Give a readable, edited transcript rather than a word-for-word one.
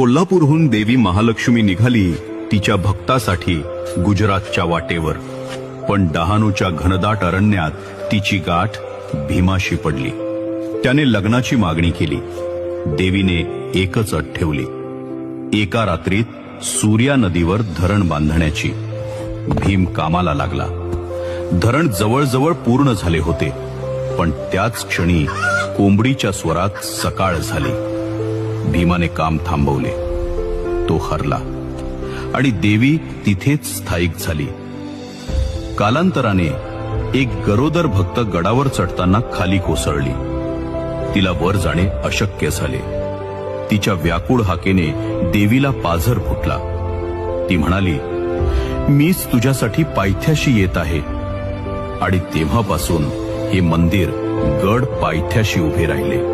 कोल्हापूरहून देवी महालक्ष्मी निघाली तिच्या भक्तासाठी गुजरातच्या वाटेवर, पण डहाणूच्या घनदाट अरण्यात तिची गाठ भीमाशी पडली. त्याने लग्नाची मागणी केली. देवीने एकच अट ठेवली, एका रात्रीत सूर्या नदीवर धरण बांधण्याची. भीम कामाला लागला. धरण जवळजवळ पूर्ण झाले होते, पण त्याच क्षणी कोंबडीच्या स्वरात सकाळ झाली. भीमाने काम थांबवले. तो हरला आणि देवी तिथेच स्थायिक झाली. कालांतराने एक गरोदर भक्त गडावर चढताना खाली कोसळली. तिला वर जाणे अशक्य झाले. तिच्या व्याकुळ हाकेने देवीला पाझर फुटला. ती म्हणाली, मीच तुझ्यासाठी पायथ्याशी येत आहे. आणि तेव्हापासून हे मंदिर गड पायथ्याशी उभे राहिले.